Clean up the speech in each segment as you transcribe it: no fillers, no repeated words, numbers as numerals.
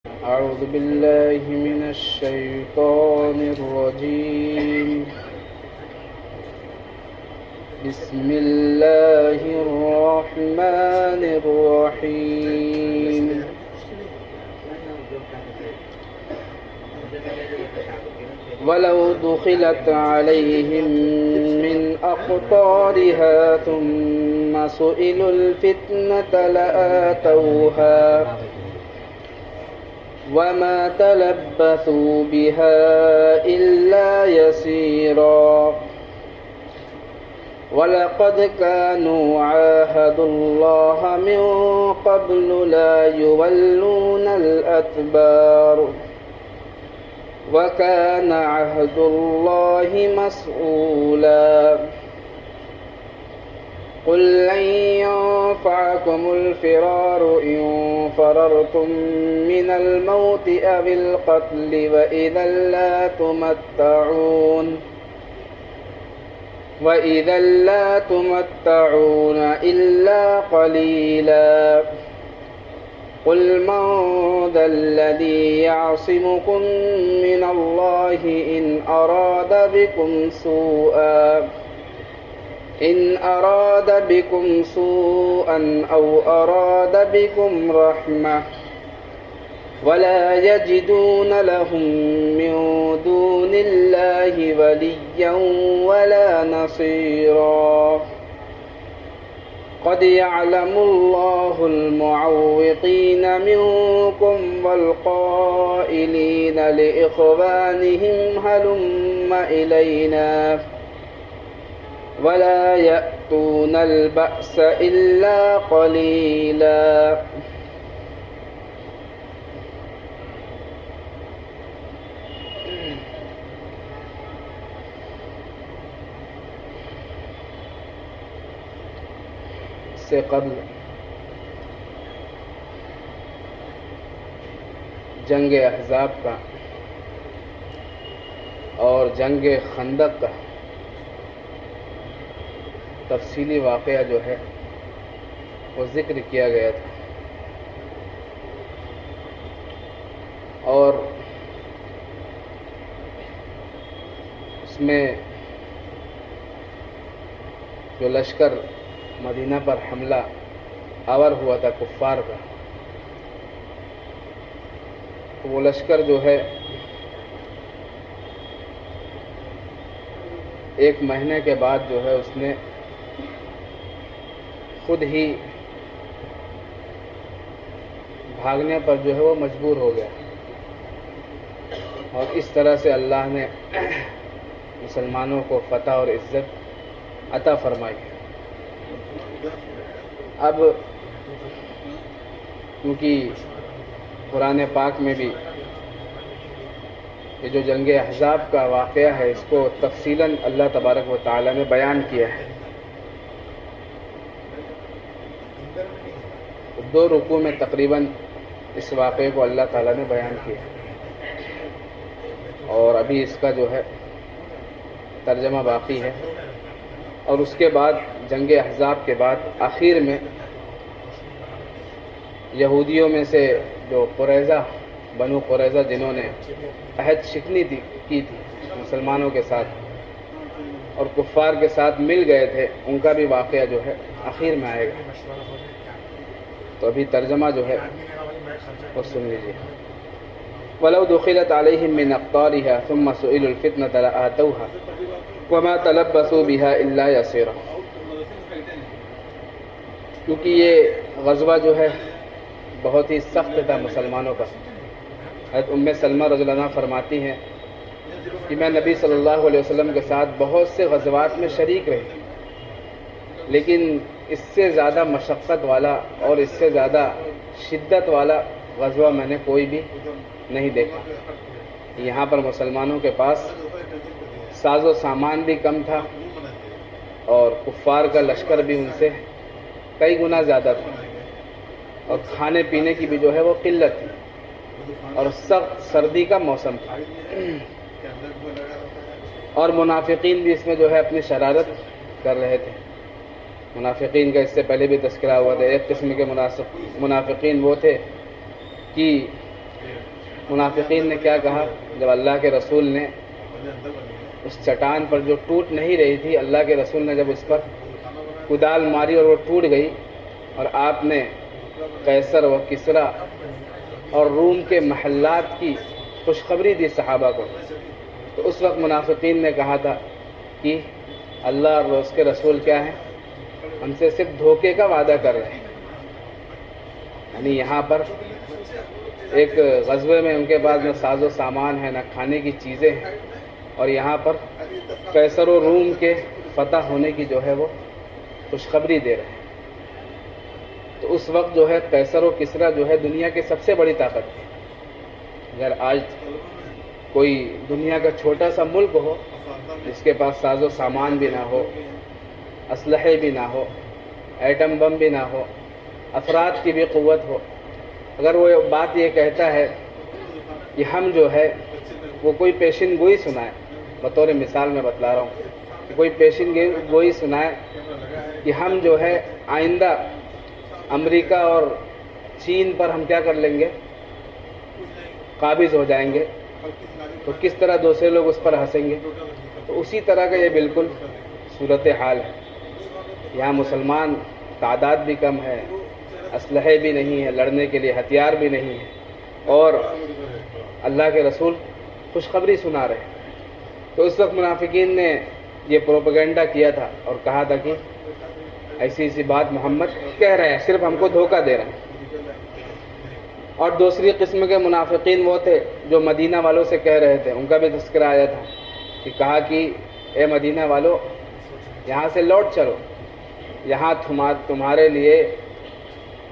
أعوذ بالله من الشيطان الرجيم. بسم الله الرحمن الرحيم. ولو دخلت عليهم من أقطارها ثم سئلوا الفتنة لآتوها وما تلبثوا بها إلا يسيرا. ولقد كانوا عاهدوا الله من قبل لا يولون الأدبار وكان عهد الله مسؤولا. قل لن ينفعكم الفرار إن فررتم من الموت أو القتل وإذا لا تمتعون إلا قليلا. قل من ذا الذي يعصمكم من الله إن أراد بكم سوءا أو أراد بكم رحمة ولا يجدون لهم من دون الله وليا ولا نصيرا. قد يعلم الله المعوقين منكم والقائلين لإخوانهم هلم إلينا ولا يأتون البأس إلا قليلا. سے قبل جنگ احزاب کا اور جنگ خندق کا تفصیلی واقعہ جو ہے وہ ذکر کیا گیا تھا، اور اس میں جو لشکر مدینہ پر حملہ آور ہوا تھا کفار کا، وہ لشکر جو ہے ایک مہینے کے بعد جو ہے اس نے خود ہی بھاگنے پر جو ہے وہ مجبور ہو گیا، اور اس طرح سے اللہ نے مسلمانوں کو فتح اور عزت عطا فرمائی۔ اب کیونکہ قرآن پاک میں بھی یہ جو جنگ احزاب کا واقعہ ہے اس کو تفصیلاً اللہ تبارک و تعالی نے بیان کیا ہے، دو رکوع میں تقریباً اس واقعے کو اللہ تعالیٰ نے بیان کیا، اور ابھی اس کا جو ہے ترجمہ باقی ہے۔ اور اس کے بعد جنگ احزاب کے بعد آخر میں یہودیوں میں سے جو بنو قریظہ جنہوں نے عہد شکنی کی تھی مسلمانوں کے ساتھ اور کفار کے ساتھ مل گئے تھے، ان کا بھی واقعہ جو ہے آخر میں آئے گا۔ تو ابھی ترجمہ جو ہے وہ سن لیجیے۔ وَلَوْ دُخِلَتْ عَلَيْهِمْ مِنْ أَقْطَارِهَا ثُمَّ سُئِلُوا الْفِتْنَةَ لَآتَوْهَا وَمَا تَلَبَّثُوا بِهَا إِلَّا يَسِيرًا۔ کیونکہ یہ غزوہ جو ہے بہت ہی سخت تھا مسلمانوں کا۔ حضرت ام سلمہ رضی اللہ عنہا فرماتی ہیں کہ میں نبی صلی اللہ علیہ وسلم کے ساتھ بہت سے غزوات میں شریک رہی، لیکن اس سے زیادہ مشقت والا اور اس سے زیادہ شدت والا غزوہ میں نے کوئی بھی نہیں دیکھا۔ یہاں پر مسلمانوں کے پاس ساز و سامان بھی کم تھا اور کفار کا لشکر بھی ان سے کئی گنا زیادہ تھا، اور کھانے پینے کی بھی جو ہے وہ قلت تھی، اور سخت سردی کا موسم تھا، اور منافقین بھی اس میں جو ہے اپنی شرارت کر رہے تھے۔ منافقین کا اس سے پہلے بھی تذکرہ ہوا تھا۔ ایک قسم کے منافقین وہ تھے کہ منافقین نے کیا کہا جب اللہ کے رسول نے اس چٹان پر جو ٹوٹ نہیں رہی تھی، اللہ کے رسول نے جب اس پر کدال ماری اور وہ ٹوٹ گئی، اور آپ نے قیصر و کسریٰ اور روم کے محلات کی خوشخبری دی صحابہ کو، تو اس وقت منافقین نے کہا تھا کہ اللہ اور اس کے رسول کیا ہیں، ہم سے صرف دھوکے کا وعدہ کر رہے ہیں۔ یعنی یہاں پر ایک غزوے میں ان کے پاس نہ ساز و سامان ہے، نہ کھانے کی چیزیں ہیں، اور یہاں پر قیصر و روم کے فتح ہونے کی جو ہے وہ خوشخبری دے رہے ہیں۔ تو اس وقت جو ہے قیصر و کسریٰ جو ہے دنیا کی سب سے بڑی طاقت تھی۔ اگر آج کوئی دنیا کا چھوٹا سا ملک ہو جس کے پاس ساز و سامان بھی نہ ہو، اسلحے بھی نہ ہو، ایٹم بم بھی نہ ہو، افراد کی بھی قوت ہو، اگر وہ بات یہ کہتا ہے کہ ہم جو ہے وہ کوئی پیشن گوئی سنائے، بطور مثال میں بتلا رہا ہوں کہ کوئی پیشن گوئی سنائے کہ ہم جو ہے آئندہ امریکہ اور چین پر ہم کیا کر لیں گے، قابض ہو جائیں گے، تو کس طرح دوسرے لوگ اس پر ہنسیں گے۔ تو اسی طرح کا یہ بالکل صورتحال ہے۔ یہاں مسلمان تعداد بھی کم ہے، اسلحے بھی نہیں ہے، لڑنے کے لیے ہتھیار بھی نہیں ہے، اور اللہ کے رسول خوشخبری سنا رہے ہیں۔ تو اس وقت منافقین نے یہ پروپیگنڈا کیا تھا اور کہا تھا کہ ایسی ایسی بات محمد کہہ رہے ہیں، صرف ہم کو دھوکہ دے رہے ہیں۔ اور دوسری قسم کے منافقین وہ تھے جو مدینہ والوں سے کہہ رہے تھے، ان کا بھی تذکرہ آیا تھا کہ کہا کہ اے مدینہ والو، یہاں سے لوٹ چلو، یہاں تمہارے لیے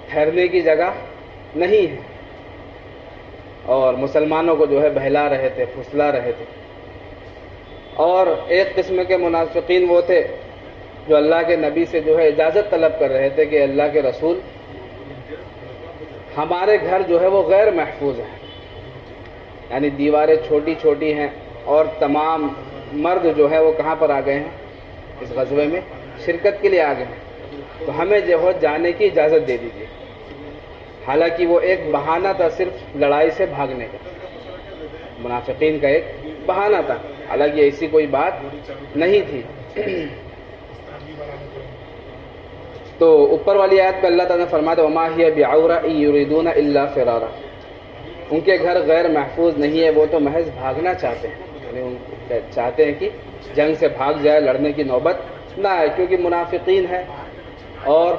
ٹھہرنے کی جگہ نہیں ہے، اور مسلمانوں کو جو ہے بہلا رہے تھے، پھسلا رہے تھے۔ اور ایک قسم کے منافقین وہ تھے جو اللہ کے نبی سے جو ہے اجازت طلب کر رہے تھے کہ اللہ کے رسول، ہمارے گھر جو ہے وہ غیر محفوظ ہیں، یعنی دیواریں چھوٹی چھوٹی ہیں، اور تمام مرد جو ہے وہ کہاں پر آ گئے ہیں، اس غزوے میں شرکت کے لیے آ گئے ہیں، تو ہمیں جو ہے جانے کی اجازت دے دیجیے۔ حالانکہ وہ ایک بہانہ تھا صرف لڑائی سے بھاگنے کا، منافقین کا ایک بہانہ تھا، حالانکہ ایسی کوئی بات نہیں تھی۔ تو اوپر والی آیت پہ اللہ تعالیٰ نے فرمایا وما ہی بعورۃ ان یریدون الا فرارا، ان کے گھر غیر محفوظ نہیں ہے، وہ تو محض بھاگنا چاہتے ہیں، یعنی چاہتے ہیں کہ جنگ سے بھاگ جائے، لڑنے کی نوبت نہ آئے، کیونکہ منافقین ہیں اور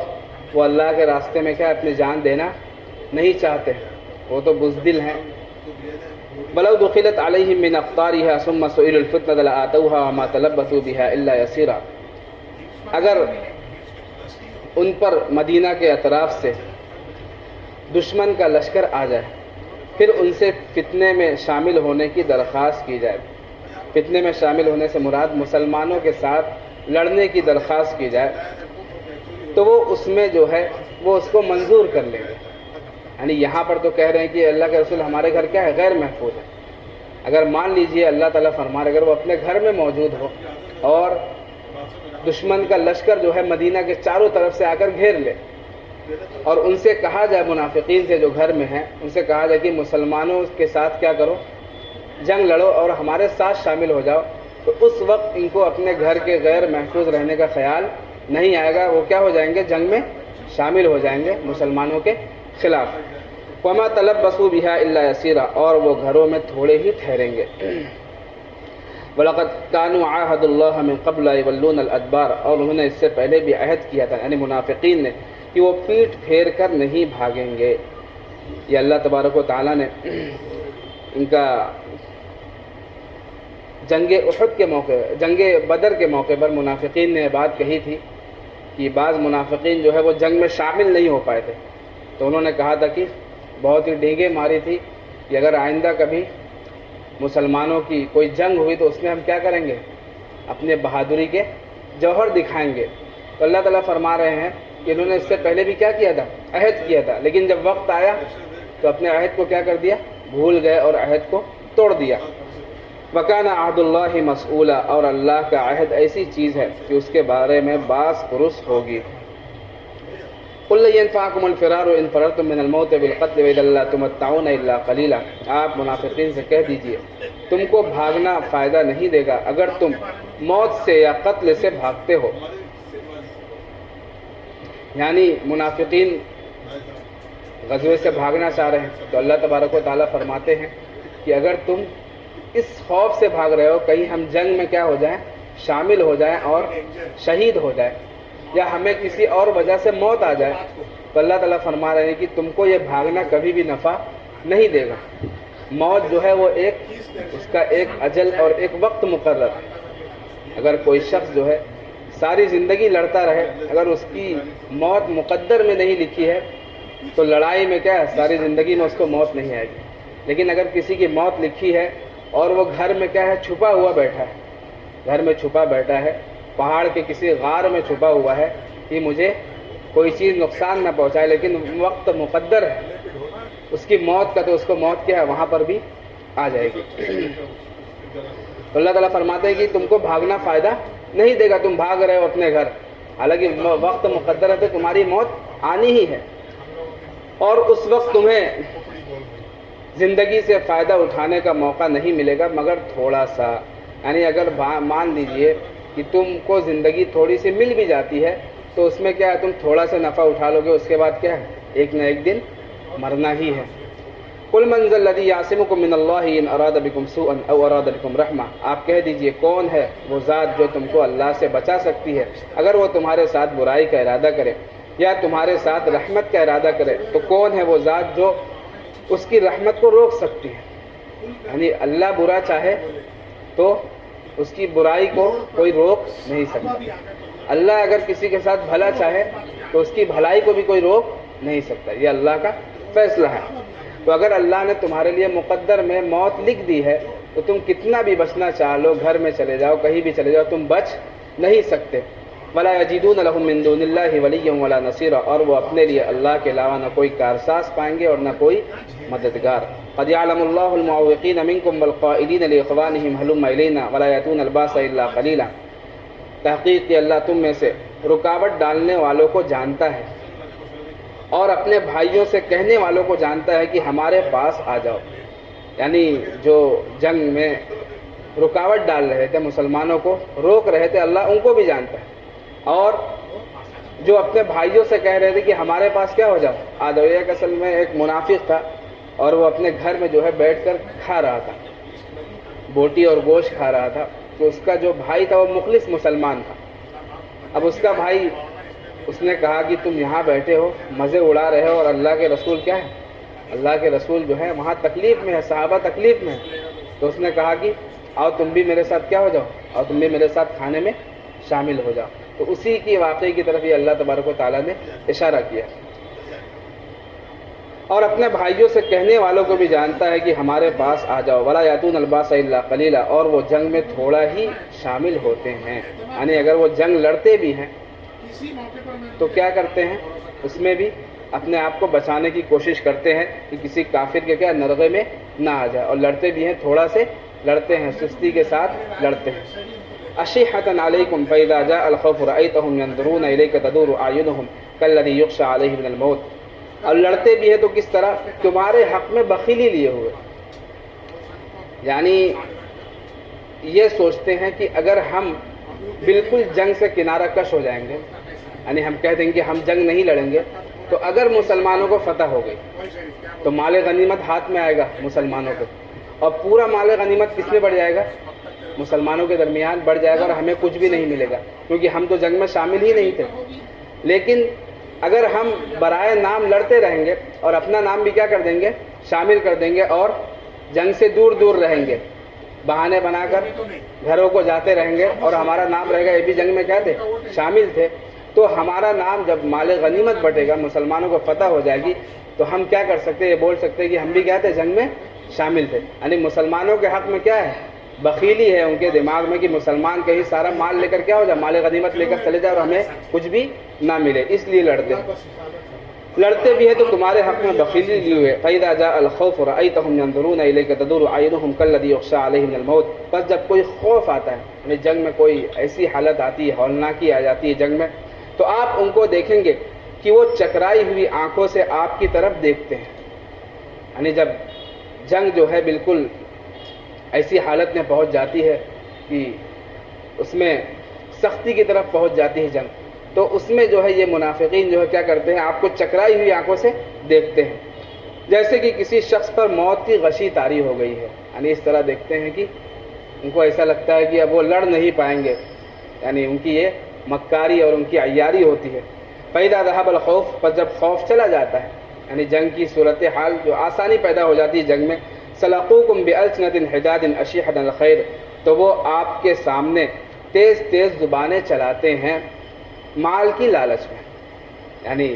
وہ اللہ کے راستے میں کیا اپنی جان دینا نہیں چاہتے ہیں، وہ تو بزدل ہیں۔ ولو دخلت علیہم من اقطارها ثم سئلوا الفتنة لآتوها وما تلبثوا بها الا یسیرا، اگر ان پر مدینہ کے اطراف سے دشمن کا لشکر آ جائے، پھر ان سے فتنے میں شامل ہونے کی درخواست کی جائے، فتنے میں شامل ہونے سے مراد مسلمانوں کے ساتھ لڑنے کی درخواست کی جائے، تو وہ اس میں جو ہے وہ اس کو منظور کر لیں گے۔ یعنی یہاں پر تو کہہ رہے ہیں کہ اللہ کے رسول ہمارے گھر کیا ہے، غیر محفوظ ہے۔ اگر مان لیجئے اللہ تعالیٰ فرما رہے، اگر وہ اپنے گھر میں موجود ہو اور دشمن کا لشکر جو ہے مدینہ کے چاروں طرف سے آ کر گھیر لے، اور ان سے کہا جائے، منافقین سے جو گھر میں ہیں ان سے کہا جائے کہ مسلمانوں کے ساتھ کیا کرو، جنگ لڑو اور ہمارے ساتھ شامل ہو جاؤ، تو اس وقت ان کو اپنے گھر کے غیر محفوظ رہنے کا خیال نہیں آئے گا، وہ کیا ہو جائیں گے، جنگ میں شامل ہو جائیں گے مسلمانوں کے خلاف۔ وما تلبثوا بها الا یسیرا، اور وہ گھروں میں تھوڑے ہی ٹھہریں گے۔ وَلَقَدْ كَانُوا عَاهَدُوا اللَّهَ مِن قَبْلَ يُوَلُّونَ الْأَدْبَارَ، اور انہوں نے اس سے پہلے بھی عہد کیا تھا، یعنی منافقین نے، کہ وہ پیٹھ پھیر کر نہیں بھاگیں گے۔ یہ اللہ تبارک و تعالیٰ نے ان کا جنگ احد کے موقع، جنگ بدر کے موقع پر منافقین نے بات کہی تھی کہ بعض منافقین جو ہے وہ جنگ میں شامل نہیں ہو پائے تھے، تو انہوں نے کہا تھا کہ بہت ہی ڈینگیں ماری تھی کہ اگر آئندہ کبھی مسلمانوں کی کوئی جنگ ہوئی تو اس میں ہم کیا کریں گے، اپنے بہادری کے جوہر دکھائیں گے۔ تو اللہ تعالیٰ فرما رہے ہیں کہ انہوں نے اس سے پہلے بھی کیا کیا تھا، عہد کیا تھا، لیکن جب وقت آیا تو اپنے عہد کو کیا کر دیا، بھول گئے اور عہد کو توڑ دیا۔ وَكَانَ عَهْدُ اللَّهِ مَسْئُولًا، اور اللہ کا عہد ایسی چیز ہے کہ اس کے بارے میں باز پرس ہوگی۔ قل لن ينفعكم الفرار ان فررتم من الموت بالقتل واذا لا تمتعون الا قليلا، آپ منافقین سے کہہ دیجئے تم کو بھاگنا فائدہ نہیں دے گا اگر تم موت سے یا قتل سے بھاگتے ہو۔ یعنی منافقین غزوے سے بھاگنا چاہ رہے ہیں تو اللہ تبارک و تعالیٰ فرماتے ہیں کہ اگر تم اس خوف سے بھاگ رہے ہو کہیں ہم جنگ میں کیا ہو جائیں، شامل ہو جائیں اور شہید ہو جائیں، یا ہمیں کسی اور وجہ سے موت آ جائے، تو اللہ تعالیٰ فرما رہے ہیں کہ تم کو یہ بھاگنا کبھی بھی نفع نہیں دے گا۔ موت جو ہے وہ اس کا ایک اجل اور ایک وقت مقرر ہے۔ اگر کوئی شخص جو ہے ساری زندگی لڑتا رہے، اگر اس کی موت مقدر میں نہیں لکھی ہے تو لڑائی میں کیا ہے، ساری زندگی میں اس کو موت نہیں آئے گی۔ لیکن اگر کسی کی موت لکھی ہے اور وہ گھر میں کیا ہے، چھپا ہوا بیٹھا ہے، گھر میں چھپا بیٹھا ہے، پہاڑ کے کسی غار میں چھپا ہوا ہے کہ مجھے کوئی چیز نقصان نہ پہنچائے، لیکن وقت مقدر ہے اس کی موت کا، تو اس کو موت کیا ہے وہاں پر بھی آ جائے گی۔ تو اللہ تعالیٰ فرماتے ہیں کہ تم کو بھاگنا فائدہ نہیں دے گا، تم بھاگ رہے ہو اپنے گھر، حالانکہ وقت مقدر ہے تو تمہاری موت آنی ہی ہے، اور اس وقت تمہیں زندگی سے فائدہ اٹھانے کا موقع نہیں ملے گا مگر تھوڑا سا۔ یعنی اگر مان لیجئے کہ تم کو زندگی تھوڑی سی مل بھی جاتی ہے تو اس میں کیا ہے، تم تھوڑا سا نفع اٹھا لو گے، اس کے بعد کیا ہے، ایک نہ ایک دن مرنا ہی ہے۔ قل من ذا الذی یعصمکم من اللہ ان اراد بکم سوءا او اراد بکم رحمہ، آپ کہہ دیجئے کون ہے وہ ذات جو تم کو اللہ سے بچا سکتی ہے اگر وہ تمہارے ساتھ برائی کا ارادہ کرے یا تمہارے ساتھ رحمت کا ارادہ کرے، تو کون ہے وہ ذات جو اس کی رحمت کو روک سکتی ہے۔ یعنی اللہ برا چاہے تو اس کی برائی کو کوئی روک نہیں سکتا، اللہ اگر کسی کے ساتھ بھلا چاہے تو اس کی بھلائی کو بھی کوئی روک نہیں سکتا، یہ اللہ کا فیصلہ ہے۔ تو اگر اللہ نے تمہارے لیے مقدر میں موت لکھ دی ہے تو تم کتنا بھی بچنا چاہ لو، گھر میں چلے جاؤ، کہیں بھی چلے جاؤ، تم بچ نہیں سکتے۔ وَلَا يَجِدُونَ لَهُم مِّن دُونِ اللَّهِ وَلِيًّا وَلَا نَصِيرًا، اور وہ اپنے لیے اللہ کے علاوہ نہ کوئی کارساز پائیں گے اور نہ کوئی مددگار۔ قَدْ يَعْلَمُ اللَّهُ الْمُعَوِّقِينَ مِنكُمْ وَالْقَائِلِينَ لِإِخْوَانِهِمْ هَلُمَّ إِلَيْنَا وَلَا يَأْتُونَ الْبَأْسَ إِلَّا قَلِيلًا، تحقیق کہ اللہ تم میں سے رکاوٹ ڈالنے والوں کو جانتا ہے اور اپنے بھائیوں سے کہنے والوں کو جانتا ہے کہ ہمارے پاس آ جاؤ۔ یعنی جو جنگ میں رکاوٹ ڈال رہے تھے، مسلمانوں کو روک رہے تھے، اللہ ان کو بھی جانتا ہے، اور جو اپنے بھائیوں سے کہہ رہے تھے کہ ہمارے پاس کیا ہو جاؤ آ جاؤ، ایک اصل میں ایک منافق تھا اور وہ اپنے گھر میں جو ہے بیٹھ کر کھا رہا تھا، بوٹی اور گوشت کھا رہا تھا، تو اس کا جو بھائی تھا وہ مخلص مسلمان تھا۔ اب اس کا بھائی اس نے کہا کہ تم یہاں بیٹھے ہو، مزے اڑا رہے ہو، اور اللہ کے رسول کیا ہے، اللہ کے رسول جو ہے وہاں تکلیف میں ہے، صحابہ تکلیف میں ہے، تو اس نے کہا کہ آؤ تم بھی میرے ساتھ کیا ہو جاؤ، اور تم بھی میرے ساتھ کھانے میں شامل ہو جاؤ۔ تو اسی کی واقعے کی طرف یہ اللہ تبارک و تعالیٰ نے اشارہ کیا، اور اپنے بھائیوں سے کہنے والوں کو بھی جانتا ہے کہ ہمارے پاس آ جاؤ۔ وَلَا يَأْتُونَ الْبَأْسَ إِلَّا قَلِيلًا، اور وہ جنگ میں تھوڑا ہی شامل ہوتے ہیں۔ یعنی اگر وہ جنگ لڑتے بھی ہیں تو کیا کرتے ہیں، اس میں بھی اپنے آپ کو بچانے کی کوشش کرتے ہیں کہ کسی کافر کے کیا نرغے میں نہ آ جائے، اور لڑتے بھی ہیں، تھوڑا سے لڑتے ہیں، سستی کے ساتھ لڑتے ہیں۔ أشحة عليكم فإذا جاء الخوف رأيتهم ينظرون إليك تدور أعينهم كالذي يخشى عليه من الموت، اور لڑتے بھی ہیں تو کس طرح، تمہارے حق میں بخیلی لیے ہوئے، یعنی یہ سوچتے ہیں کہ اگر ہم بالکل جنگ سے کنارہ کش ہو جائیں گے، یعنی ہم کہہ دیں گے ہم جنگ نہیں لڑیں گے، تو اگر مسلمانوں کو فتح ہو گئی تو مال غنیمت ہاتھ میں آئے گا مسلمانوں کے، اور پورا مال غنیمت کس میں بڑھ جائے گا، مسلمانوں کے درمیان بڑھ جائے گا، اور ہمیں کچھ بھی نہیں ملے گا کیونکہ ہم تو جنگ میں شامل ہی نہیں تھے۔ لیکن اگر ہم برائے نام لڑتے رہیں گے اور اپنا نام بھی کیا کر دیں گے، شامل کر دیں گے، اور جنگ سے دور دور رہیں گے، بہانے بنا کر گھروں کو جاتے رہیں گے، اور ہمارا نام رہے گا یہ بھی جنگ میں کیا تھے، شامل تھے، تو ہمارا نام جب مال غنیمت بٹے گا، مسلمانوں کو فتح ہو جائے گی، تو ہم کیا کر سکتے ہیں، یہ بول سکتے ہیں کہ ہم بھی کیا تھے، جنگ میں شامل تھے۔ یعنی مسلمانوں کے حق میں کیا ہے، بخیلی ہے ان کے دماغ میں کہ مسلمان کہیں سارا مال لے کر کیا ہو جائے، مال غنیمت لے کر چلے جائے اور ہمیں کچھ بھی نہ ملے، اس لیے لڑتے بھی ہیں تو تمہارے حق میں بخیلی لیے ہوئے۔ فَإِذَا جَاءَ الْخَوْفُ رَأَيْتَهُمْ يَنظُرُونَ إِلَيْكَ تَدُورُ أَعْيُنُهُمْ كَالَّذِي يُخْشَىٰ عَلَيْهِ مِنَ الْمَوْتِ، بس جب کوئی خوف آتا ہے، یعنی جنگ میں کوئی ایسی حالت آتی ہے، ہولناکی آ جاتی ہے جنگ میں، تو آپ ان کو دیکھیں گے کہ وہ چکرائی ہوئی آنکھوں سے آپ کی طرف دیکھتے ہیں. یعنی جب جنگ جو ہے بالکل ایسی حالت میں پہنچ جاتی ہے کہ اس میں سختی کی طرف پہنچ جاتی ہے جنگ, تو اس میں جو ہے یہ منافقین جو ہے کیا کرتے ہیں, آپ کو چکرائی ہوئی آنکھوں سے دیکھتے ہیں, جیسے کہ کسی شخص پر موت کی غشی طاری ہو گئی ہے. یعنی اس طرح دیکھتے ہیں کہ ان کو ایسا لگتا ہے کہ اب وہ لڑ نہیں پائیں گے. یعنی ان کی یہ مکاری اور ان کی عیاری ہوتی ہے. فَإِذَا ذَهَبَ الْخَوْفُ, پر جب خوف چلا جاتا ہے, یعنی جنگ کی صورتحال جو آسانی پیدا ہو جاتی ہے جنگ میں, سَلَقُوكُمْ بِأَلْسِنَةٍ حِدَادٍ أَشِحَةً الْخَيْرِ, تو وہ آپ کے سامنے تیز تیز زبانیں چلاتے ہیں مال کی لالچ میں. یعنی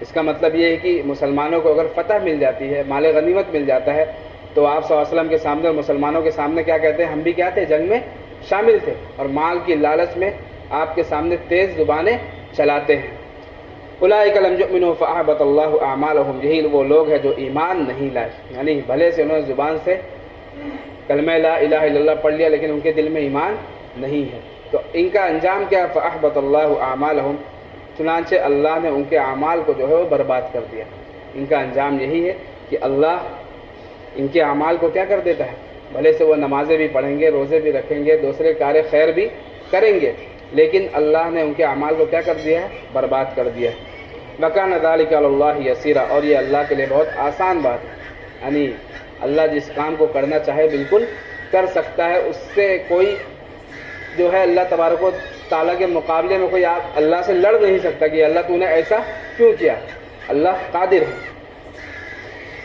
اس کا مطلب یہ ہے کہ مسلمانوں کو اگر فتح مل جاتی ہے, مال غنیمت مل جاتا ہے, تو آپ صلی اللہ علیہ وسلم کے سامنے اور مسلمانوں کے سامنے کیا کہتے ہیں, ہم بھی کیا تھے, جنگ میں شامل تھے, اور مال کی لالچ میں آپ کے سامنے تیز زبانیں چلاتے ہیں. اولئک لم یؤمنوا فاحبط اللہ اعمالهم, یہی وہ لوگ ہیں جو ایمان نہیں لائے. یعنی بھلے سے انہوں نے زبان سے کلمہ لا الہ الا اللہ پڑھ لیا, لیکن ان کے دل میں ایمان نہیں ہے. تو ان کا انجام کیا, فاحبط اللہ اعمالهم, چنانچہ اللہ نے ان کے اعمال کو جو ہے وہ برباد کر دیا. ان کا انجام یہی ہے کہ اللہ ان کے اعمال کو کیا کر دیتا ہے, بھلے سے وہ نمازیں بھی پڑھیں گے, روزے بھی رکھیں گے, دوسرے کار خیر بھی کریں گے, لیکن اللہ نے ان کے اعمال کو کیا کر دیا ہے, برباد کر دیا ہے. وَكَانَ ذَلِكَ عَلَى اللَّهِ يَسِيرًا, اور یہ اللہ کے لیے بہت آسان بات ہے. یعنی اللہ جس کام کو کرنا چاہے بالکل کر سکتا ہے. اس سے کوئی جو ہے اللہ تبارک و تعالیٰ کے مقابلے میں کوئی آپ اللہ سے لڑ نہیں سکتا کہ اللہ تو نے ایسا کیوں کیا. اللہ قادر ہے.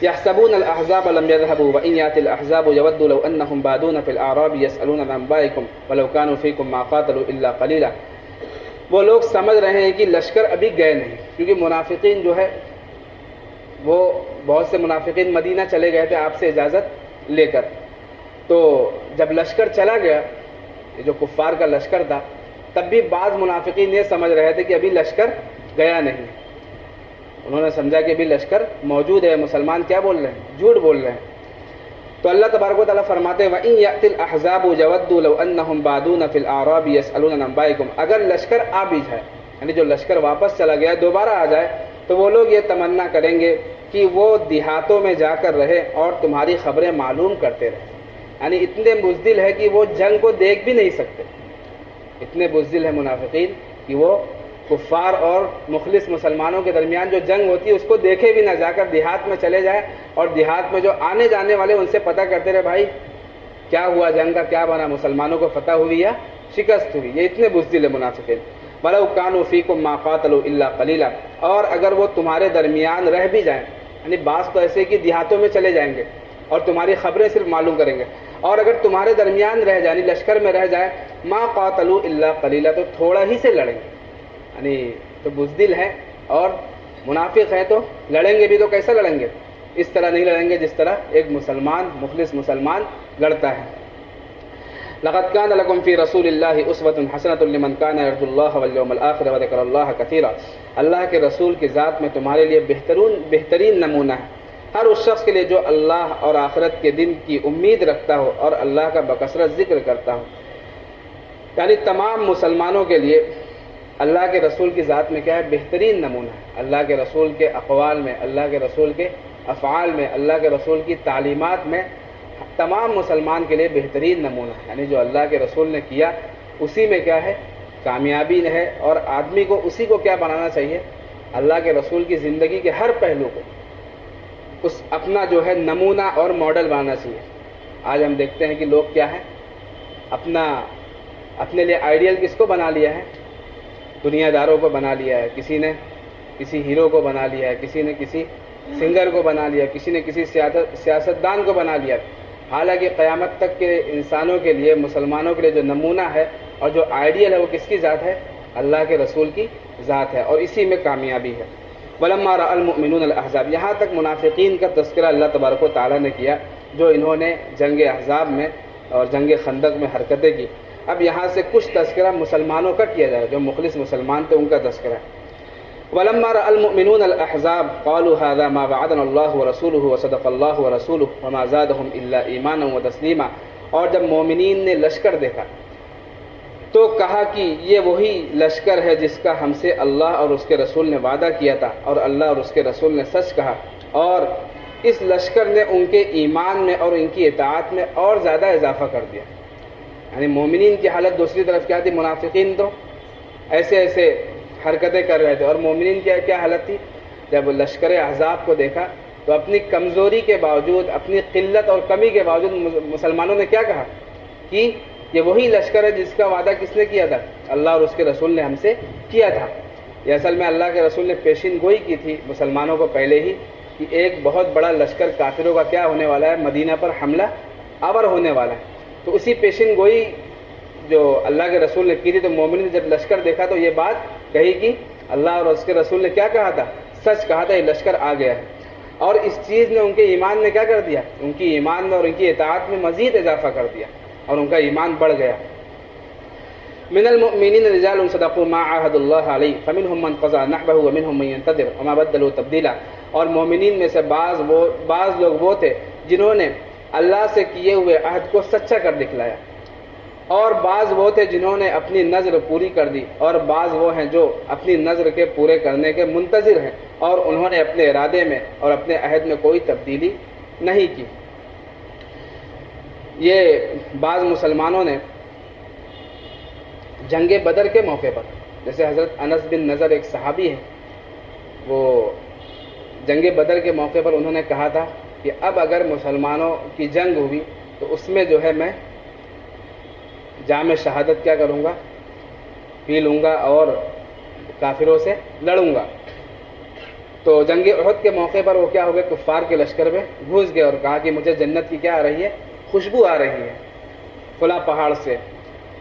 يحسبون الأحزاب لم يذهبوا وإن يأتي الأحزاب يودوا لو أنهم بادون في الأعراب يسألون عن أنبائكم ولو كانوا فيكم ما قاتلوا إلا قليلا. وہ لوگ سمجھ رہے ہیں کہ لشکر ابھی گئے نہیں, کیونکہ منافقین جو ہے وہ بہت سے منافقین مدینہ چلے گئے تھے آپ سے اجازت لے کر. تو جب لشکر چلا گیا, جو کفار کا لشکر تھا, تب بھی بعض منافقین یہ سمجھ رہے تھے کہ ابھی لشکر گیا نہیں. انہوں نے سمجھا کہ ابھی لشکر موجود ہے, مسلمان کیا بول رہے ہیں, جھوٹ بول رہے ہیں. تو اللہ تبارک و تعالیٰ فرماتے ہیں وَإِن يَأْتِ الْأَحْزَابُ يَوَدُّوا لَوْ أَنَّهُمْ بَادُونَ فِي الْأَعْرَابِ يَسْأَلُونَ عَنْ أَنْبَائِكُمْ, اگر لشکر آ بھی جائے, یعنی جو لشکر واپس چلا گیا دوبارہ آ جائے, تو وہ لوگ یہ تمنا کریں گے کہ وہ دیہاتوں میں جا کر رہے اور تمہاری خبریں معلوم کرتے رہے. یعنی اتنے بزدل ہے کہ وہ جنگ کو دیکھ بھی نہیں سکتے. اتنے بزدل ہے منافقین کہ وہ کفار اور مخلص مسلمانوں کے درمیان جو جنگ ہوتی ہے اس کو دیکھے بھی نہ, جا کر دیہات میں چلے جائے اور دیہات میں جو آنے جانے والے ان سے پتہ کرتے رہے بھائی کیا ہوا, جنگ کا کیا بنا, مسلمانوں کو فتح ہوئی یا شکست ہوئی. یہ اتنے بزدل ہے منافقین. وَلَوْ كَانُوا فِيكُمْ مَا قَاتَلُوا إِلَّا قَلِيلًا, اور اگر وہ تمہارے درمیان رہ بھی جائیں, یعنی بعض تو ایسے کہ دیہاتوں میں چلے جائیں گے اور تمہاری خبریں صرف معلوم کریں گے, اور اگر تمہارے درمیان رہ جائے, یعنی لشکر میں رہ جائے, مَا قَاتَلُوا إِلَّا قَلِيلًا, تو تھوڑا ہی سے لڑیں گے. یعنی تو بزدل ہیں اور منافق ہیں, تو لڑیں گے بھی تو کیسا لڑیں گے, اس طرح نہیں لڑیں گے جس طرح ایک مسلمان مخلص مسلمان لڑتا ہے. لقد كان لكم في رسول الله اسوة حسنة لمن كان يرجو الله واليوم الآخر وذكر الله كثيرا, اللہ کے رسول کی ذات میں تمہارے لیے بہترین نمونہ ہے ہر اس شخص کے لیے جو اللہ اور آخرت کے دن کی امید رکھتا ہو اور اللہ کا بکثرت ذکر کرتا ہو. یعنی تمام مسلمانوں کے لیے اللہ کے رسول کی ذات میں کیا ہے, بہترین نمونہ ہے. اللہ کے رسول کے اقوال میں, اللہ کے رسول کے افعال میں, اللہ کے رسول کی تعلیمات میں تمام مسلمان کے لیے بہترین نمونہ ہے. یعنی جو اللہ کے رسول نے کیا اسی میں کیا ہے, کامیابی ہے. اور آدمی کو اسی کو کیا بنانا چاہیے, اللہ کے رسول کی زندگی کے ہر پہلو کو اس اپنا جو ہے نمونہ اور ماڈل بنانا چاہیے. آج ہم دیکھتے ہیں کہ لوگ کیا ہے, اپنے لیے آئیڈیل کس کو بنا لیا ہے, دنیا داروں کو بنا لیا ہے, کسی نے کسی ہیرو کو بنا لیا ہے, کسی نے کسی سنگر کو بنا لیا, کسی نے کسی سیاستدان کو بنا لیا. حالانکہ قیامت تک کے انسانوں کے لیے, مسلمانوں کے لیے جو نمونہ ہے اور جو آئیڈیل ہے وہ کس کی ذات ہے, اللہ کے رسول کی ذات ہے, اور اسی میں کامیابی ہے. وَلَمَّا رَأَى الْمُؤْمِنُونَ الْأَحْزَابَ, یہاں تک منافقین کا تذکرہ اللہ تبارک و تعالیٰ نے کیا جو انہوں نے جنگ احزاب میں اور جنگ خندق میں حرکتیں کی. اب یہاں سے کچھ تذکرہ مسلمانوں کا کیا جائے, جو مخلص مسلمان تھے ان کا تذکرہ. وَلَمَّا رَأَى الْمُؤْمِنُونَ الْأَحْزَابَ قَالُوا هَذَا مَا وَعَدَنَا اللَّهُ وَرَسُولُهُ وَصَدَقَ اللَّهُ وَرَسُولُهُ وَمَا زَادَهُمْ إِلَّا إِيمَانًا وَتَسْلِيمًا, اور جب مومنین نے لشکر دیکھا تو کہا کہ یہ وہی لشکر ہے جس کا ہم سے اللہ اور اس کے رسول نے وعدہ کیا تھا، اور اللہ اور اس کے رسول نے سچ کہا، اور اس لشکر نے ان کے ایمان میں اور ان کی اطاعت میں اور زیادہ اضافہ کر دیا۔ یعنی مومنین کی حالت دوسری طرف کیا تھی؟ منافقین تو ایسے ایسے حرکتیں کر رہے تھے، اور مومنین کی کیا حالت تھی؟ جب لشکر احزاب کو دیکھا تو اپنی کمزوری کے باوجود، اپنی قلت اور کمی کے باوجود مسلمانوں نے کیا کہا کہ یہ وہی لشکر ہے جس کا وعدہ کس نے کیا تھا؟ اللہ اور اس کے رسول نے ہم سے کیا تھا۔ یہ اصل میں اللہ کے رسول نے پیشین گوئی کی تھی مسلمانوں کو پہلے ہی کہ ایک بہت بڑا لشکر کافروں کا کیا ہونے والا ہے، مدینہ پر حملہ آور ہونے والا ہے۔ تو اسی پیشین گوئی جو اللہ کے رسول نے کی تھی، تو مومنین نے جب لشکر دیکھا تو یہ بات کہی کہ اللہ اور اس کے رسول نے کیا کہا تھا؟ سچ کہا تھا، یہ لشکر آ گیا ہے۔ اور اس چیز نے ان کے ایمان میں کیا کر دیا؟ ان کی ایمان میں اور ان کی اطاعت میں مزید اضافہ کر دیا، اور ان کا ایمان بڑھ گیا۔ من المؤمنین رجال صدقوا ما عاهدوا الله علیہ فمنهم من قضى نحبه ومنهم من ينتظر وما بدلوا تبدیلا۔ اور مومنین میں سے بعض لوگ وہ تھے جنہوں نے اللہ سے کیے ہوئے عہد کو سچا کر دکھلایا، اور بعض وہ تھے جنہوں نے اپنی نظر پوری کر دی، اور بعض وہ ہیں جو اپنی نظر کے پورے کرنے کے منتظر ہیں، اور انہوں نے اپنے ارادے میں اور اپنے عہد میں کوئی تبدیلی نہیں کی۔ یہ بعض مسلمانوں نے جنگ بدر کے موقع پر، جیسے حضرت انس بن نضر ایک صحابی ہیں، وہ جنگ بدر کے موقع پر انہوں نے کہا تھا کہ اب اگر مسلمانوں کی جنگ ہوئی تو اس میں جو ہے میں جام شہادت کیا کروں گا؟ پی لوں گا اور کافروں سے لڑوں گا۔ تو جنگ احد کے موقع پر وہ کیا ہو گئے؟ کفار کے لشکر میں گھس گئے اور کہا کہ مجھے جنت کی کیا آ رہی ہے؟ خوشبو آ رہی ہے فلاں پہاڑ سے۔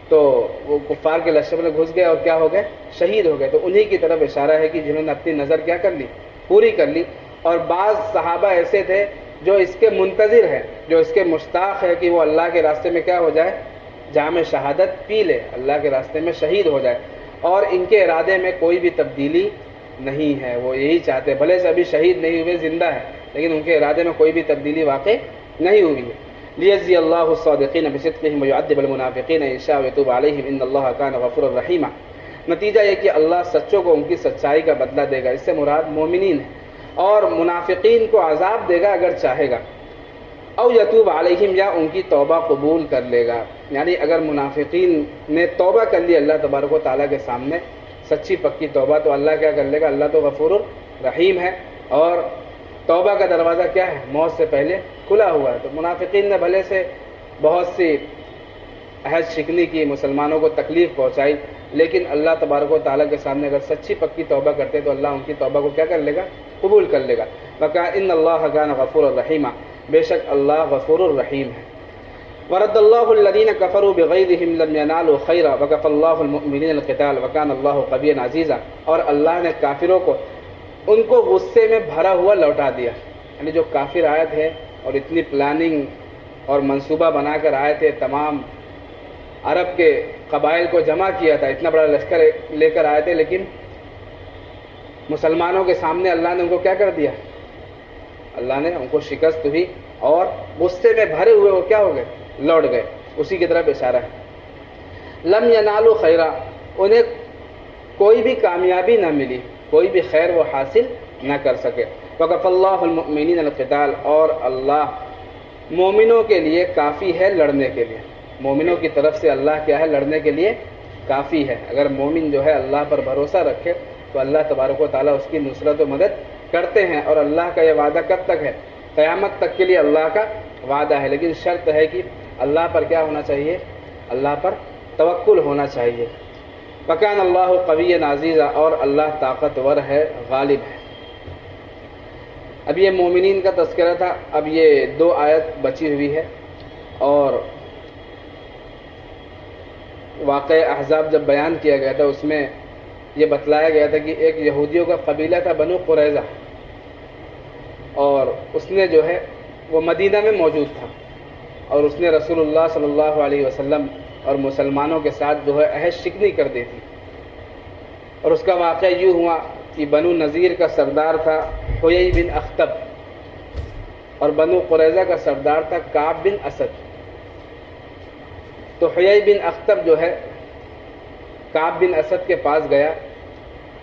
تو وہ کفار کے لشکر میں گھس گئے اور کیا ہو گئے؟ شہید ہو گئے۔ تو انہی کی طرف اشارہ ہے کہ جنہوں نے اپنی نظر کیا کر لی؟ پوری کر لی۔ اور بعض صحابہ ایسے تھے جو اس کے منتظر ہیں، جو اس کے مشتاق ہے کہ وہ اللہ کے راستے میں کیا ہو جائے؟ جام شہادت پی لے، اللہ کے راستے میں شہید ہو جائے، اور ان کے ارادے میں کوئی بھی تبدیلی نہیں ہے۔ وہ یہی چاہتے، بھلے سے ابھی شہید نہیں ہوئے، زندہ ہے، لیکن ان کے ارادے میں کوئی بھی تبدیلی واقع نہیں ہوئی ہے۔ لیجزی اللہ الصادقین بصدقہم ویعذب المنافقین ان شاء ویتوب علیہم ان اللہ کان غفورا رحیما۔ نتیجہ یہ کہ اللہ سچوں کو ان کی سچائی کا بدلہ دے گا، اس سے مراد مومنین ہے، اور منافقین کو عذاب دے گا اگر چاہے گا، او یتوب علیہم، یا ان کی توبہ قبول کر لے گا۔ یعنی اگر منافقین نے توبہ کر لی اللہ تبارک و تعالیٰ کے سامنے، سچی پکی توبہ، تو اللہ کیا کر لے گا؟ اللہ تو غفور الرحیم ہے، اور توبہ کا دروازہ کیا ہے؟ موت سے پہلے کھلا ہوا ہے۔ تو منافقین نے بھلے سے بہت سی عہد شکنی کی، مسلمانوں کو تکلیف پہنچائی، لیکن اللہ تبارک و تعالیٰ کے سامنے اگر سچی پکی توبہ کرتے تو اللہ ان کی توبہ کو کیا کر لے گا؟ قبول کر لے گا۔ وَإِنَّ اللَّهَ كَانَ غَفُورًا رَحِيمًا، بے شک اللہ غفور الرحیم ہے۔ وَرَدَّ اللَّهُ الَّذِينَ كَفَرُوا بِغَيْظِهِمْ لَمْ يَنَالُوا خَيْرًا وَكَفَى اللَّهُ الْمُؤْمِنِينَ الْقِتَالَ وَكَانَ اللَّهُ قَوِيًّا عَزِيزًا، اور اللہ نے کافروں کو ان کو غصے میں بھرا ہوا لوٹا دیا۔ یعنی جو کافر آئے تھے اور اتنی پلاننگ اور منصوبہ بنا کر آئے تھے، تمام عرب کے قبائل کو جمع کیا تھا، اتنا بڑا لشکر لے کر آئے تھے، لیکن مسلمانوں کے سامنے اللہ نے ان کو کیا کر دیا؟ اللہ نے ان کو شکست ہوئی، اور غصے میں بھرے ہوئے وہ کیا ہو گئے؟ لوٹ گئے۔ اسی کی طرف اشارہ ہے۔ لم ینالوا خیرا، انہیں کوئی بھی کامیابی نہ ملی، کوئی بھی خیر وہ حاصل نہ کر سکے۔ وَكَفَى اللَّهُ الْمُؤْمِنِينَ الْقِتَالَ، اور اللہ مومنوں کے لیے کافی ہے لڑنے کے لیے۔ مومنوں کی طرف سے اللہ کیا ہے؟ لڑنے کے لیے کافی ہے۔ اگر مومن جو ہے اللہ پر بھروسہ رکھے تو اللہ تبارک و تعالیٰ اس کی نصرت و مدد کرتے ہیں، اور اللہ کا یہ وعدہ کب تک ہے؟ قیامت تک کے لیے اللہ کا وعدہ ہے، لیکن شرط ہے کہ اللہ پر کیا ہونا چاہیے؟ اللہ پر توکل ہونا چاہیے۔ وَكَانَ اللَّهُ قَوِيًّا عَزِيزًا، اور اللہ طاقتور ہے، غالب ہے۔ اب یہ مومنین کا تذکرہ تھا، اب یہ 2 آیت بچی ہوئی ہے، اور واقع احزاب جب بیان کیا گیا تھا اس میں یہ بتلایا گیا تھا کہ ایک یہودیوں کا قبیلہ تھا بنو قریظہ، اور اس نے جو ہے وہ مدینہ میں موجود تھا، اور اس نے رسول اللہ صلی اللہ علیہ وسلم اور مسلمانوں کے ساتھ جو ہے عہد شکنی کر دی تھی۔ اور اس کا واقعہ یوں ہوا کہ بنو نذیر کا سردار تھا حیی بن اخطب، اور بنو قریظہ کا سردار تھا کعب بن اسد۔ تو حیی بن اخطب جو ہے کعب بن اسد کے پاس گیا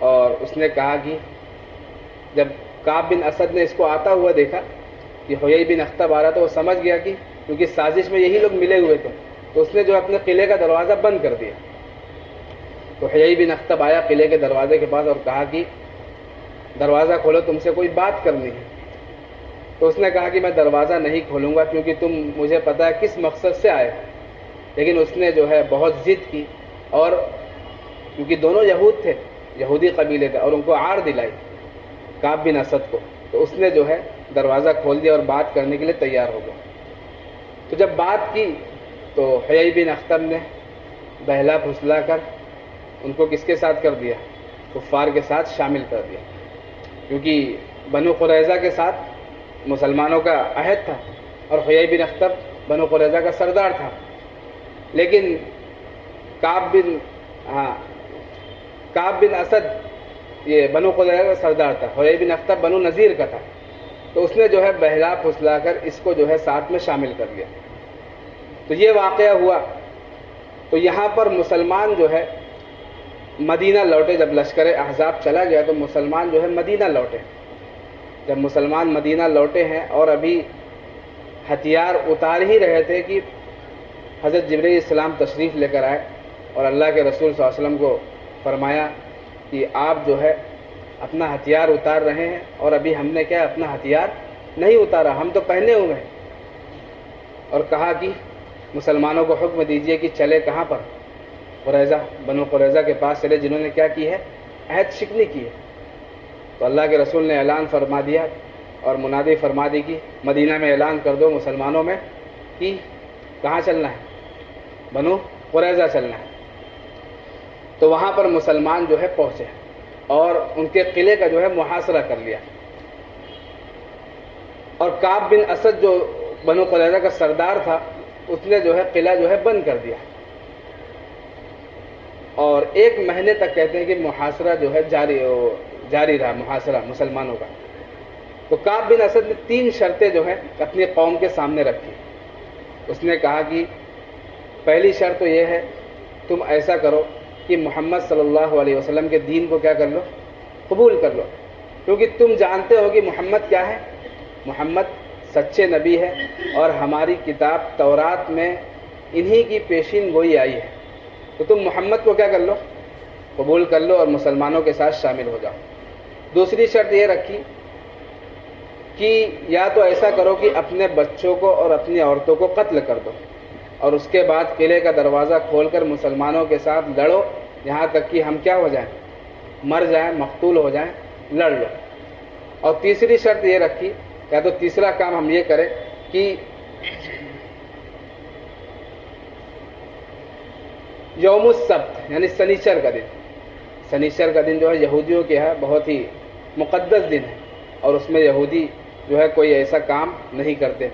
اور اس نے کہا کہ جب کعب بن اسد نے اس کو آتا ہوا دیکھا کہ حیی بن اخطب آ رہا تھا، وہ سمجھ گیا کہ کیونکہ سازش میں یہی لوگ ملے ہوئے تھے، تو اس نے جو اپنے قلعے کا دروازہ بند کر دیا۔ تو حیی بن اخطب آیا قلعے کے دروازے کے پاس اور کہا کہ دروازہ کھولو، تم سے کوئی بات کرنی ہے۔ تو اس نے کہا کہ میں دروازہ نہیں کھولوں گا کیونکہ تم مجھے پتہ ہے کس مقصد سے آئے۔ لیکن اس نے جو ہے بہت ضد کی، اور کیونکہ دونوں یہود تھے، یہودی قبیلے تھے، اور ان کو عار دلائی کعب بن اسد کو، تو اس نے جو ہے دروازہ کھول دیا اور بات کرنے کے لیے تیار ہو گیا۔ تو جب بات کی تو حیی بن اخطب نے بہلا پھسلا کر ان کو کس کے ساتھ کر دیا؟ کفار کے ساتھ شامل کر دیا، کیونکہ بنو قریظہ کے ساتھ مسلمانوں کا عہد تھا اور حیی بن اخطب بنو قریظہ کا سردار تھا۔ لیکن کعب بن اسد یہ بنو قریظہ کا سردار تھا، حیی بن اخطب بنو نذیر کا تھا، تو اس نے جو ہے بہلا پھسلا کر اس کو جو ہے ساتھ میں شامل کر لیا۔ تو یہ واقعہ ہوا۔ تو یہاں پر مسلمان جو ہے مدینہ لوٹے، جب لشکر احزاب چلا گیا تو مسلمان جو ہے مدینہ لوٹے۔ جب مسلمان مدینہ لوٹے ہیں اور ابھی ہتھیار اتار ہی رہے تھے کہ حضرت جبرائیل السلام تشریف لے کر آئے اور اللہ کے رسول صلی اللہ علیہ وسلم کو فرمایا کہ آپ جو ہے اپنا ہتھیار اتار رہے ہیں، اور ابھی ہم نے کیا اپنا ہتھیار نہیں اتارا، ہم تو پہنے ہوئے ہیں۔ اور کہا کہ مسلمانوں کو حکم دیجئے کہ چلے کہاں پر؟ قریظہ، بنو قریظہ کے پاس چلے، جنہوں نے کیا کی ہے؟ عہد شکنی کی ہے۔ تو اللہ کے رسول نے اعلان فرما دیا اور منادی فرما دی کہ مدینہ میں اعلان کر دو مسلمانوں میں کہ کہاں چلنا ہے؟ بنو قریظہ چلنا ہے۔ تو وہاں پر مسلمان جو ہے پہنچے اور ان کے قلعے کا جو ہے محاصرہ کر لیا، اور کعب بن اسد جو بنو قریظہ کا سردار تھا اس نے جو ہے قلعہ جو ہے بند کر دیا، اور 1 مہینے تک کہتے ہیں کہ محاصرہ جو ہے جاری رہا، محاصرہ مسلمانوں کا۔ تو کعب بن اسد نے 3 شرطیں جو ہے اپنی قوم کے سامنے رکھی۔ اس نے کہا کہ پہلی شرط تو یہ ہے تم ایسا کرو کہ محمد صلی اللہ علیہ وسلم کے دین کو کیا کر لو؟ قبول کر لو، کیونکہ تم جانتے ہو کہ محمد کیا ہے؟ محمد سچے نبی ہے، اور ہماری کتاب تورات میں انہی کی پیشین گوئی آئی ہے، تو تم محمد کو کیا کر لو؟ قبول کر لو اور مسلمانوں کے ساتھ شامل ہو جاؤ۔ دوسری شرط یہ رکھی کہ یا تو ایسا کرو کہ اپنے بچوں کو اور اپنی عورتوں کو قتل کر دو، اور اس کے بعد قلعے کا دروازہ کھول کر مسلمانوں کے ساتھ لڑو یہاں تک کہ ہم کیا ہو جائیں؟ مر جائیں، مقتول ہو جائیں، لڑ لو۔ اور تیسری شرط یہ رکھی، یا تو تیسرا کام ہم یہ کریں کہ یوم السبت یعنی سنیچر کا دن، سنیچر کا دن جو ہے یہودیوں کے ہے بہت ہی مقدس دن ہے، اور اس میں یہودی جو ہے کوئی ایسا کام نہیں کرتے۔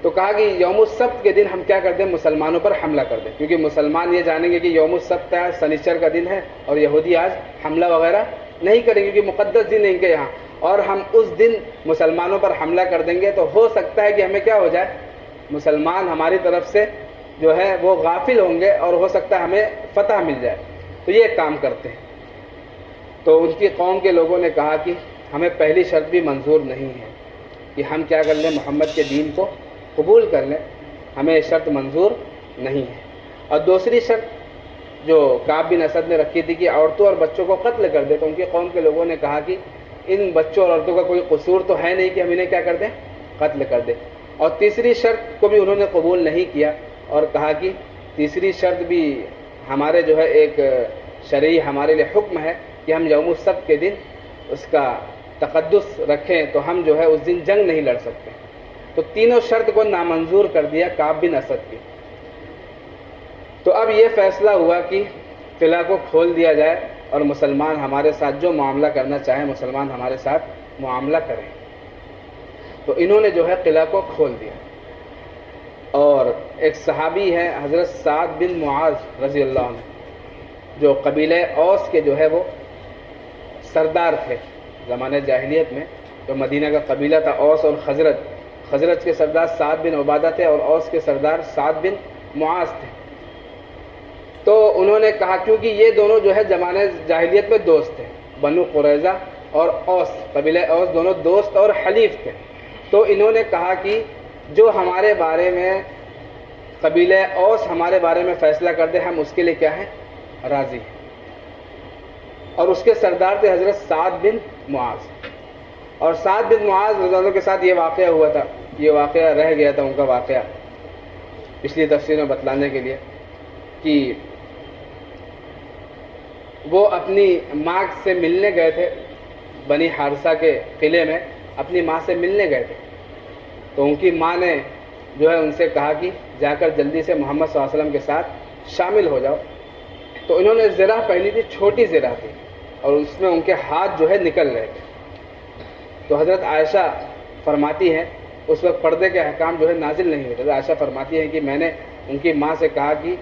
تو کہا کہ یوم السبت کے دن ہم کیا کر دیں؟ مسلمانوں پر حملہ کر دیں، کیونکہ مسلمان یہ جانیں گے کہ یوم السبت ہے، سنیچر کا دن ہے، اور یہودی آج حملہ وغیرہ نہیں کریں گے کیونکہ مقدس دن ہے ان کے یہاں، اور ہم اس دن مسلمانوں پر حملہ کر دیں گے تو ہو سکتا ہے کہ ہمیں کیا ہو جائے؟ مسلمان ہماری طرف سے جو ہے وہ غافل ہوں گے اور ہو سکتا ہے ہمیں فتح مل جائے، تو یہ کام کرتے ہیں۔ تو ان کی قوم کے لوگوں نے کہا کہ ہمیں پہلی شرط بھی منظور نہیں ہے کہ ہم کیا کر لیں؟ محمد کے دین کو قبول کر لیں، ہمیں یہ شرط منظور نہیں ہے۔ اور دوسری شرط جو کعب بن اسد نے رکھی تھی کہ عورتوں اور بچوں کو قتل کر دے، تو ان کی قوم کے لوگوں نے کہا کہ ان بچوں اور عورتوں کا کوئی قصور تو ہے نہیں کہ ہم انہیں کیا کر دیں؟ قتل کر دیں۔ اور تیسری شرط کو بھی انہوں نے قبول نہیں کیا اور کہا کہ تیسری شرط بھی ہمارے جو ہے ایک شرعی ہمارے لیے حکم ہے کہ ہم یوم السبت کے دن اس کا تقدس رکھیں، تو ہم جو ہے اس دن جنگ نہیں لڑ سکتے۔ تو تینوں شرط کو نامنظور کر دیا کعب بن اسد کی۔ تو اب یہ فیصلہ ہوا کہ قلعہ کو کھول دیا جائے اور مسلمان ہمارے ساتھ جو معاملہ کرنا چاہیں مسلمان ہمارے ساتھ معاملہ کریں۔ تو انہوں نے جو ہے قلعہ کو کھول دیا، اور ایک صحابی ہے حضرت سعد بن معاذ رضی اللہ عنہ، جو قبیلہ اوس کے جو ہے وہ سردار تھے زمانہ جاہلیت میں، جو مدینہ کا قبیلہ تھا اوس اور خزرج کے سردار سعد بن عبادہ تھے اور اوس کے سردار سعد بن معاذ تھے۔ تو انہوں نے کہا کیونکہ یہ دونوں جو ہے زمانے جاہلیت میں دوست تھے، بنو قریظہ اور اوس، قبیلہ اوس دونوں دوست اور حلیف تھے، تو انہوں نے کہا کہ جو ہمارے بارے میں قبیلہ اوس ہمارے بارے میں فیصلہ کر دے ہم اس کے لیے کیا ہیں، راضی ہیں۔ اور اس کے سردار تھے حضرت سعد بن معاذ، اور سعد بن معاذ رضی اللہ عنہ کے ساتھ یہ واقعہ ہوا تھا، یہ واقعہ رہ گیا تھا ان کا واقعہ پچھلی تفسیر میں بتلانے کے لیے کہ وہ اپنی ماں سے ملنے گئے تھے، بنی حارثہ کے قلعے میں اپنی ماں سے ملنے گئے تھے، تو ان کی ماں نے جو ہے ان سے کہا کہ جا کر جلدی سے محمد صلی اللہ علیہ وسلم کے ساتھ شامل ہو جاؤ۔ تو انہوں نے زرہ پہنی تھی، چھوٹی زرہ تھی، اور اس میں ان کے ہاتھ جو ہے نکل رہے تھے۔ تو حضرت عائشہ فرماتی ہیں اس وقت پردے کے احکام جو ہے نازل نہیں ہوئے، حضرت عائشہ فرماتی ہیں کہ میں نے ان کی ماں سے کہا کہ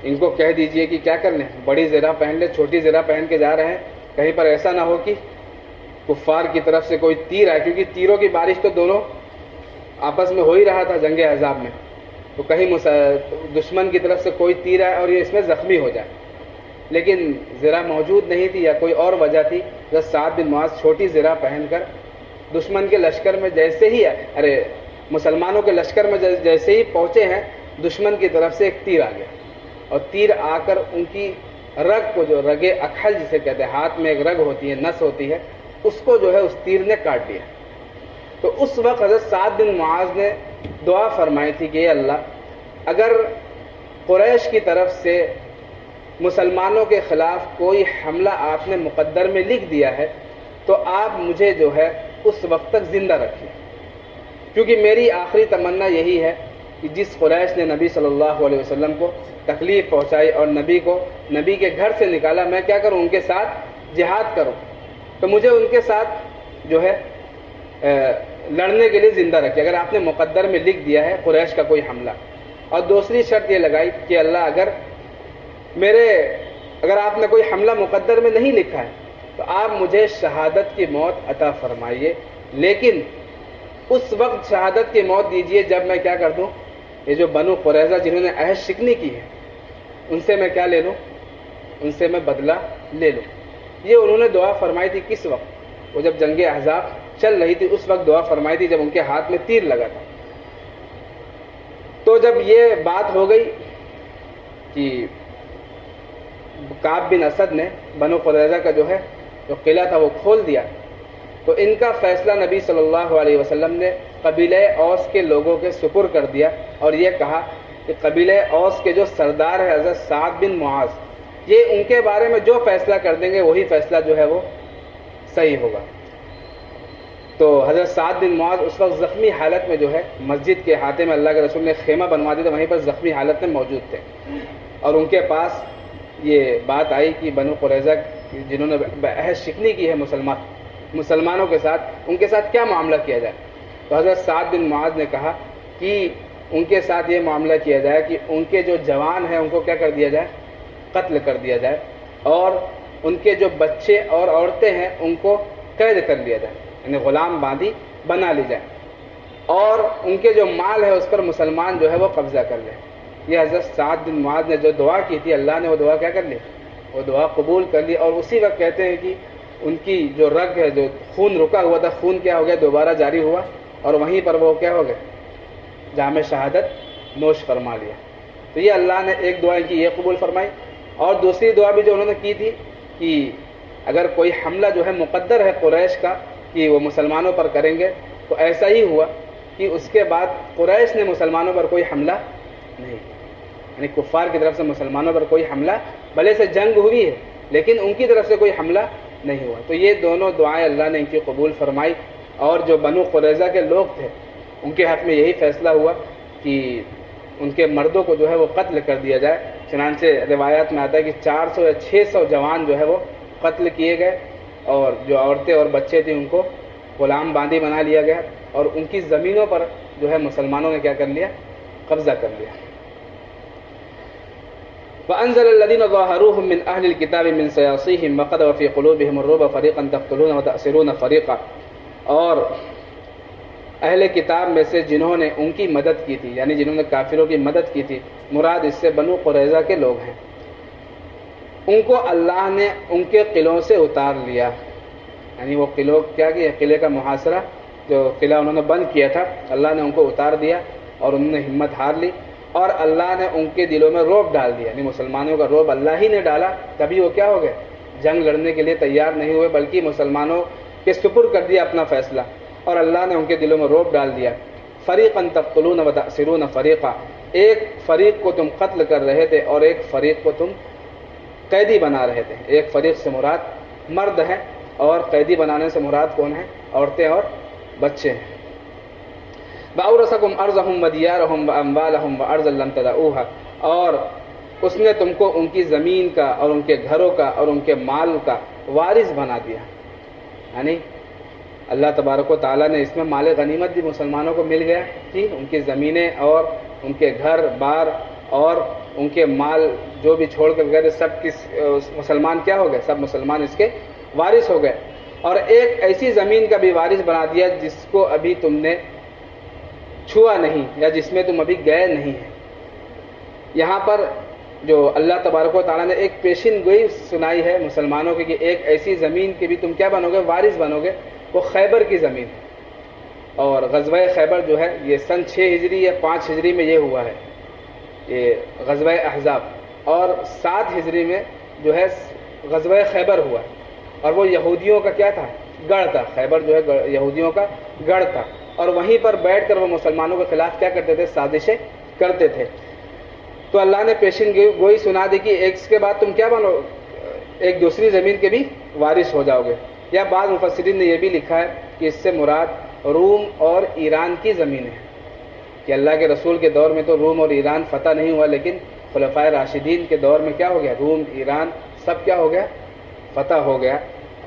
ان کو کہہ دیجئے کہ کیا کر لیں، بڑی زرہ پہن لے، چھوٹی زرہ پہن کے جا رہے ہیں، کہیں پر ایسا نہ ہو کہ کفار کی طرف سے کوئی تیر آئے، کیونکہ تیروں کی بارش تو دونوں آپس میں ہو ہی رہا تھا جنگ احزاب میں، تو کہیں دشمن کی طرف سے کوئی تیر آئے اور یہ اس میں زخمی ہو جائے۔ لیکن زرہ موجود نہیں تھی یا کوئی اور وجہ تھی، جب سعد بن معاذ چھوٹی زرہ پہن کر دشمن کے لشکر میں جیسے ہی مسلمانوں کے لشکر میں جیسے ہی پہنچے ہیں، دشمن کی طرف سے ایک تیر آ گیا، اور تیر آ کر ان کی رگ کو، جو رگ اکھل جسے کہتے ہیں، ہاتھ میں ایک رگ ہوتی ہے، نس ہوتی ہے، اس کو جو ہے اس تیر نے کاٹ دیا۔ تو اس وقت حضرت سعد بن معاذ نے دعا فرمائی تھی کہ اے اللہ، اگر قریش کی طرف سے مسلمانوں کے خلاف کوئی حملہ آپ نے مقدر میں لکھ دیا ہے تو آپ مجھے جو ہے اس وقت تک زندہ رکھیں، کیونکہ میری آخری تمنا یہی ہے کہ جس قریش نے نبی صلی اللہ علیہ وسلم کو تکلیف پہنچائی اور نبی کے گھر سے نکالا، میں کیا کروں، ان کے ساتھ جہاد کروں، تو مجھے ان کے ساتھ جو ہے لڑنے کے لیے زندہ رکھے اگر آپ نے مقدر میں لکھ دیا ہے قریش کا کوئی حملہ۔ اور دوسری شرط یہ لگائی کہ اللہ اگر آپ نے کوئی حملہ مقدر میں نہیں لکھا ہے تو آپ مجھے شہادت کی موت عطا فرمائیے، لیکن اس وقت شہادت کی موت دیجیے جب میں کیا کر دوں، یہ جو بنو قریظہ جنہوں نے عہد شکنی کی ہے ان سے میں کیا لے لوں، ان سے میں بدلہ لے لوں۔ یہ انہوں نے دعا فرمائی تھی کس وقت، وہ جب جنگ احزاب چل رہی تھی اس وقت دعا فرمائی تھی، جب ان کے ہاتھ میں تیر لگا تھا۔ تو جب یہ بات ہو گئی کہ کعب بن اسد نے بنو قریظہ کا جو قلعہ تھا وہ کھول دیا، تو ان کا فیصلہ نبی صلی اللہ علیہ وسلم نے قبیلہ اوس کے لوگوں کے سپر کر دیا، اور یہ کہا کہ قبیلہ اوس کے جو سردار ہے حضرت سعد بن معاذ، یہ ان کے بارے میں جو فیصلہ کر دیں گے وہی فیصلہ جو ہے وہ صحیح ہوگا۔ تو حضرت سعد بن معاذ اس وقت زخمی حالت میں جو ہے مسجد کے احاطے میں اللہ کے رسول نے خیمہ بنوا دیا تھا، وہیں پر زخمی حالت میں موجود تھے، اور ان کے پاس یہ بات آئی کہ بنو قریظہ جنہوں نے عہد شکنی کی ہے مسلمانوں کے ساتھ، ان کے ساتھ کیا معاملہ کیا جائے۔ تو حضرت سعد بن معاذ نے کہا کہ ان کے ساتھ یہ معاملہ کیا جائے کہ ان کے جو جوان ہیں ان کو کیا کر دیا جائے، قتل کر دیا جائے، اور ان کے جو بچے اور عورتیں ہیں ان کو قید کر لیا جائے، یعنی غلام باندی بنا لی جائے، اور ان کے جو مال ہے اس پر مسلمان جو ہے وہ قبضہ کر لے۔ یہ حضرت سعد بن معاذ نے جو دعا کی تھی، اللہ نے وہ دعا کیا کر لی، وہ دعا قبول کر لی، اور اسی وقت کہتے ہیں کہ ان کی جو رگ ہے، جو خون رکا ہوا تھا، خون کیا ہو گیا، دوبارہ جاری ہوا، اور وہیں پر وہ کیا ہو گئے، جام شہادت نوش فرما لیا۔ تو یہ اللہ نے ایک دعا کی یہ قبول فرمائی، اور دوسری دعا بھی جو انہوں نے کی تھی کہ اگر کوئی حملہ جو ہے مقدر ہے قریش کا کہ وہ مسلمانوں پر کریں گے، تو ایسا ہی ہوا کہ اس کے بعد قریش نے مسلمانوں پر کوئی حملہ نہیں، یعنی کفار کی طرف سے مسلمانوں پر کوئی حملہ، بھلے سے جنگ ہوئی ہے لیکن ان کی طرف سے کوئی حملہ نہیں ہوا۔ تو یہ دونوں دعائیں اللہ نے ان کی قبول فرمائی، اور جو بنو قریظہ کے لوگ تھے ان کے حق میں یہی فیصلہ ہوا کہ ان کے مردوں کو جو ہے وہ قتل کر دیا جائے۔ چنانچہ روایات میں آتا ہے کہ 400 یا 600 جوان جو ہے وہ قتل کیے گئے، اور جو عورتیں اور بچے تھے ان کو غلام باندی بنا لیا گیا، اور ان کی زمینوں پر جو ہے مسلمانوں نے کیا کر لیا، قبضہ کر لیا۔ وَأَنزَلَ الَّذِينَ ظَاهَرُوهُم مِّنْ أَهْلِ الْكِتَابِ مِنْ صَيَاصِيهِمْ وَقَذَفَ فِي قُلُوبِهِمُ الرُّعْبَ فَرِيقًا تَقْتُلُونَ وَتَأْسِرُونَ فَرِيقًا، اور اہل کتاب میں سے جنہوں نے ان کی مدد کی تھی، یعنی جنہوں نے کافروں کی مدد کی تھی، مراد اس سے بنو قریظہ کے لوگ ہیں، ان کو اللہ نے ان کے قلعوں سے اتار لیا، یعنی وہ قلعوں کیا کیا، قلعے کا محاصرہ، جو قلعہ انہوں نے بند کیا تھا اللہ نے ان کو اتار دیا اور انہوں نے ہمت ہار لی، اور اللہ نے ان کے دلوں میں رعب ڈال دیا، یعنی مسلمانوں کا رعب اللہ ہی نے ڈالا، تبھی وہ کیا ہو گئے، جنگ لڑنے کے لیے تیار نہیں ہوئے، بلکہ مسلمانوں کے سپرد کر دیا اپنا فیصلہ، اور اللہ نے ان کے دلوں میں رعب ڈال دیا۔ فریقا تقتلون وتأسرون فریقا، ایک فریق کو تم قتل کر رہے تھے اور ایک فریق کو تم قیدی بنا رہے تھے۔ ایک فریق سے مراد مرد ہیں اور قیدی بنانے سے مراد کون ہیں، عورتیں اور بچے ہیں۔ وَأَوْرَثَكُمْ أَرْضَهُمْ وَدِيَارَهُمْ وَأَمْوَالَهُمْ وَأَرْضًا لَمْ تَطَئُوهَا، اور اس نے تم کو ان کی زمین کا اور ان کے گھروں کا اور ان کے مال کا وارث بنا دیا، یعنی اللہ تبارک و تعالیٰ نے اس میں مال غنیمت بھی مسلمانوں کو مل گیا، کہ ان کی زمینیں اور ان کے گھر بار اور ان کے مال جو بھی چھوڑ کر گئے سب کس مسلمان کیا ہو گئے، سب مسلمان اس کے وارث ہو گئے، اور ایک ایسی زمین کا بھی وارث بنا دیا جس کو ابھی تم نے چھوا نہیں یا جس میں تم ابھی گئے نہیں ہیں۔ یہاں پر جو اللہ تبارک و تعالیٰ نے ایک پیشین گوئی سنائی ہے مسلمانوں کی کہ ایک ایسی زمین کے بھی تم کیا بنو گے، وارث بنو گے، وہ خیبر کی زمین ہے، اور غزوہ خیبر جو ہے یہ سن 6 ہجری یا 5 ہجری میں یہ ہوا ہے، یہ غزوہ احزاب، اور 7 ہجری میں جو ہے غزوہ خیبر ہوا، اور وہ یہودیوں کا کیا تھا، گڑھ تھا، خیبر جو ہے یہودیوں کا گڑھ تھا، اور وہیں پر بیٹھ کر وہ مسلمانوں کے خلاف کیا کرتے تھے، سازشیں کرتے تھے۔ تو اللہ نے پیشین گوئی سنا دی کہ ایک کے بعد تم کیا بنو، ایک دوسری زمین کے بھی وارث ہو جاؤ گے، یا بعض مفسرین نے یہ بھی لکھا ہے کہ اس سے مراد روم اور ایران کی زمین ہے، کہ اللہ کے رسول کے دور میں تو روم اور ایران فتح نہیں ہوا، لیکن خلفائے راشدین کے دور میں کیا ہو گیا، روم ایران سب کیا ہو گیا، فتح ہو گیا،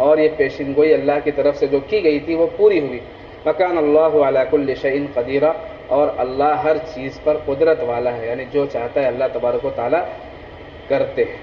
اور یہ پیشین گوئی اللہ کی طرف سے جو کی گئی تھی وہ پوری ہوئی۔ وَكَانَ اللَّهُ عَلَى كُلِّ شَيْءٍ قَدِيرًا، اور اللہ ہر چیز پر قدرت والا ہے، یعنی جو چاہتا ہے اللہ تبارک و تعالیٰ کرتے ہیں۔